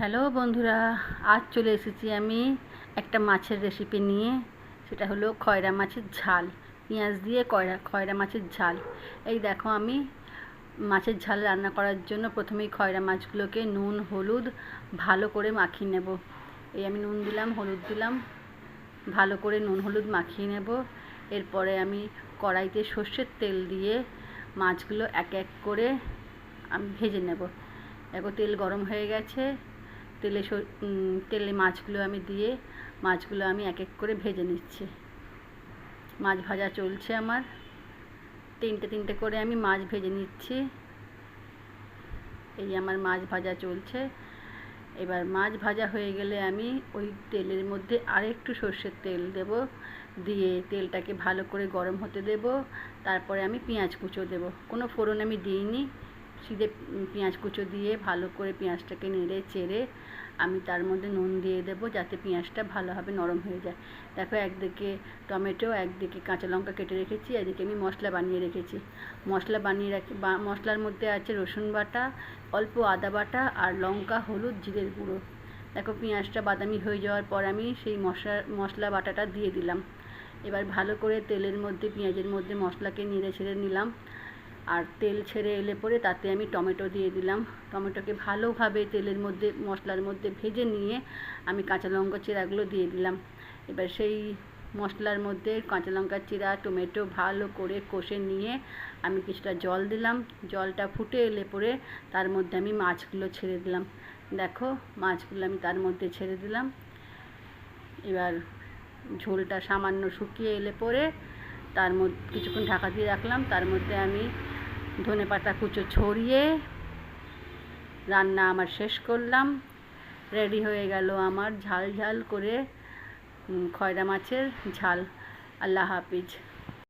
Hello বন্ধুরা, আজ চলে এসেছি আমি একটা মাছের রেসিপি নিয়ে। সেটা হলো খয়রা মাছের ঝাল, পেঁয়াজ দিয়ে খয়রা মাছের ঝাল। এই দেখো, আমি মাছের ঝাল রান্না করার জন্য প্রথমেই খয়রা মাছগুলোকে নুন হলুদ ভালো করে মাখিয়ে নেব। এই আমি নুন দিলাম, হলুদ দিলাম, ভালো করে নুন হলুদ মাখিয়ে নেব। এরপরে আমি কড়াইতে সর্ষের তেল দিয়ে মাছগুলো এক এক করে আমি ভেজে নেব। দেখো, তেল গরম হয়ে গেছে। তেলে মাছগুলো আমি দিয়ে মাছগুলো আমি এক এক করে ভেজে নিচ্ছি। মাছ ভাজা চলছে আমার, তিনটে করে আমি মাছ ভেজে নিচ্ছি। এই আমার মাছ ভাজা চলছে। এবার মাছ ভাজা হয়ে গেলে আমি ওই তেলের মধ্যে আরেকটু সর্ষের তেল দেব, দিয়ে তেলটাকে ভালো করে গরম হতে দেব। তারপরে আমি পেঁয়াজ কুচো দেব। কোনো ফোড়ন আমি দিইনি, সিধে পেঁয়াজ কুচো দিয়ে ভালো করে পেঁয়াজটাকে নেড়ে চেড়ে আমি তার মধ্যে নুন দিয়ে দেবো, যাতে পেঁয়াজটা ভালোভাবে নরম হয়ে যায়। দেখো, একদিকে টমেটো, একদিকে কাঁচা লঙ্কা কেটে রেখেছি, এদিকে আমি মশলা বানিয়ে রেখেছি। মশলার মধ্যে আছে রসুন বাটা, অল্প আদা বাটা আর লঙ্কা, হলুদ, জিরের গুঁড়ো। দেখো, পেঁয়াজটা বাদামি হয়ে যাওয়ার পর আমি সেই মশলা বাটাটা দিয়ে দিলাম। এবার ভালো করে তেলের মধ্যে, পেঁয়াজের মধ্যে মশলাকে নেড়ে ছেড়ে নিলাম। আর তেল ছেড়ে এলে পরে তাতে আমি টমেটো দিয়ে দিলাম। টমেটোকে ভালোভাবে তেলের মধ্যে, মশলার মধ্যে ভেজে নিয়ে আমি কাঁচা লঙ্কা চিরাগুলো দিয়ে দিলাম। এবার সেই মশলার মধ্যে কাঁচা লঙ্কার চিরা, টমেটো ভালো করে কষে নিয়ে আমি কিছুটা জল দিলাম। জলটা ফুটে এলে পরে তার মধ্যে আমি মাছগুলো ছেড়ে দিলাম। দেখো, মাছগুলো আমি তার মধ্যে ছেড়ে দিলাম। এবার ঝোলটা সামান্য শুকিয়ে এলে পরে তার মধ্যে কিছুক্ষণ ঢাকা দিয়ে রাখলাম। তার মধ্যে আমি ধনেপাতা কুচো ছড়িয়ে রান্না আমার শেষ করলাম। রেডি হয়ে গেল আমার ঝাল ঝাল করে খয়রা মাছের ঝাল। আল্লাহ হাফিজ।